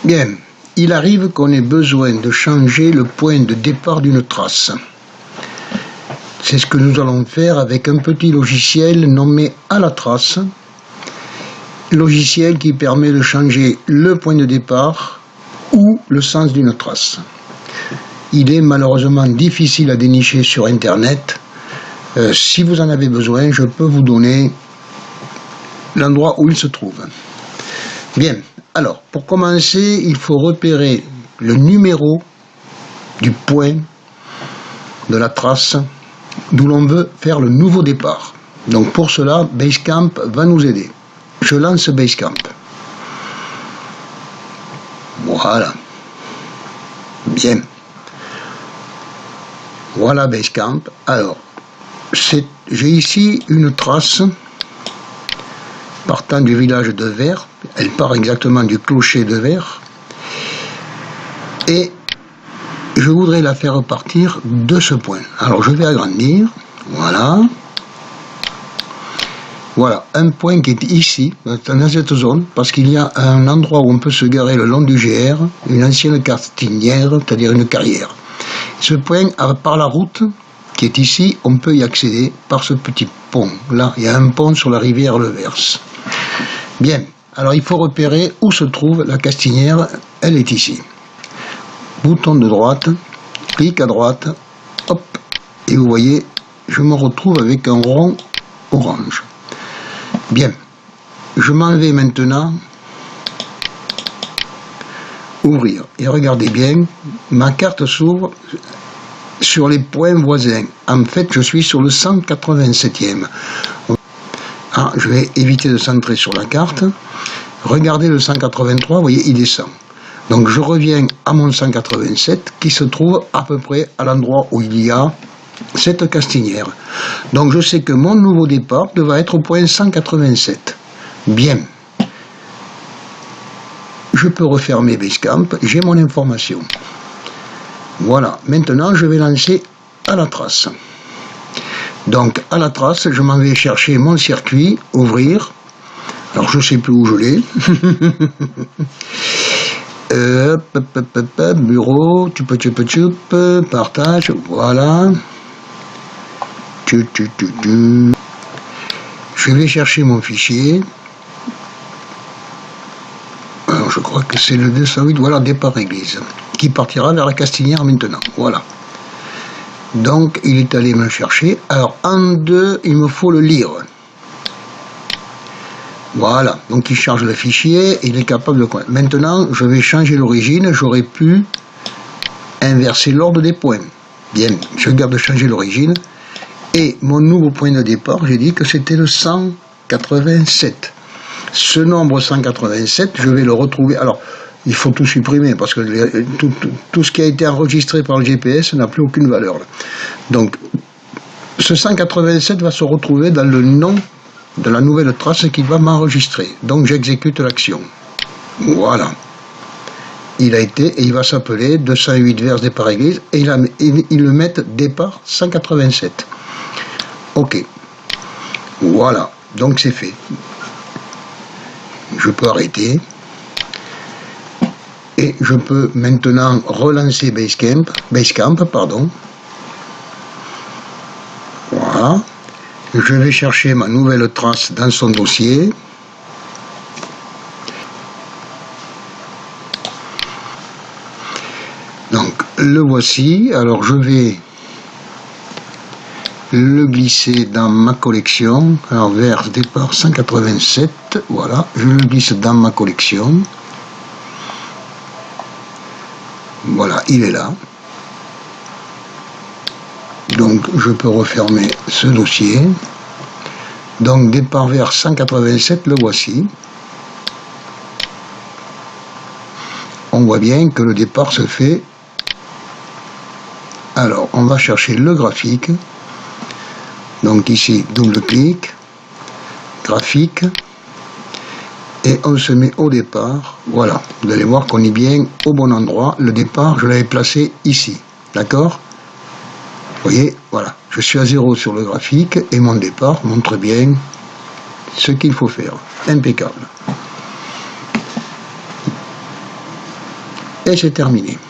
Bien, il arrive qu'on ait besoin de changer le point de départ d'une trace. C'est ce que nous allons faire avec un petit logiciel nommé À la trace. Logiciel qui permet de changer le point de départ ou le sens d'une trace. Il est malheureusement difficile à dénicher sur internet. Si vous en avez besoin, je peux vous donner l'endroit où il se trouve. Bien, alors pour commencer, il faut repérer le numéro du point de la trace d'où l'on veut faire le nouveau départ. Donc pour cela, Basecamp va nous aider. Je lance Basecamp. Voilà. Bien. Voilà Basecamp. Alors, j'ai ici une trace partant du village de Vert. Elle part exactement du clocher de Vert. Et je voudrais la faire partir de ce point. Alors je vais agrandir. Voilà. Voilà, un point qui est ici, dans cette zone, parce qu'il y a un endroit où on peut se garer le long du GR, une ancienne castinière, c'est-à-dire une carrière. Ce point, par la route qui est ici, on peut y accéder par ce petit pont. Là, il y a un pont sur la rivière Levers. Bien, alors il faut repérer où se trouve la castinière, elle est ici. Bouton de droite, clic à droite, hop, et vous voyez, je me retrouve avec un rond orange. Bien, je m'en vais maintenant ouvrir. Et regardez bien, ma carte s'ouvre sur les points voisins. En fait, je suis sur le 187e. Ah, je vais éviter de centrer sur la carte. Regardez le 183, vous voyez, il descend. Donc je reviens à mon 187 qui se trouve à peu près à l'endroit où il y a cette castinière. Donc je sais que mon nouveau départ devra être au point 187. Bien. Je peux refermer Basecamp, j'ai mon information. Voilà, maintenant je vais lancer À la trace. Donc à la trace, je m'en vais chercher mon circuit, ouvrir. Alors je sais plus où je l'ai. Bureau, partage, voilà. Je vais chercher mon fichier. Alors je crois que c'est le 208, voilà, départ église, qui partira vers la castinière maintenant, voilà. Donc il est allé me chercher. Alors en deux, il me faut le lire. Voilà, donc il charge le fichier, il est capable de... Maintenant, je vais changer l'origine, j'aurais pu inverser l'ordre des points. Bien, je garde changer l'origine. Et mon nouveau point de départ, j'ai dit que c'était le 187. Ce nombre 187, je vais le retrouver. Alors, il faut tout supprimer parce que tout ce qui a été enregistré par le GPS n'a plus aucune valeur. Donc, ce 187 va se retrouver dans le nom de la nouvelle trace qui va m'enregistrer. Donc, j'exécute l'action. Voilà. Il a été, et il va s'appeler 208 vers départ église, et ils le mettent départ 187. Ok. Voilà. Donc, c'est fait. Je peux arrêter. Et je peux maintenant relancer Basecamp, pardon. Voilà. Je vais chercher ma nouvelle trace dans son dossier. Donc, le voici. Alors, je vais le glisser dans ma collection. Alors, vers départ 187. Voilà. Je le glisse dans ma collection. Voilà, il est là. Donc je peux refermer ce dossier. Donc départ vers 187, le voici. On voit bien que le départ se fait. Alors on va chercher le graphique. Donc ici, double clic, graphique. Et on se met au départ. Voilà, vous allez voir qu'on est bien au bon endroit. Le départ, je l'avais placé ici. D'accord ? Vous voyez, voilà, je suis à 0 sur le graphique et mon départ montre bien ce qu'il faut faire. Impeccable. et c'est terminé.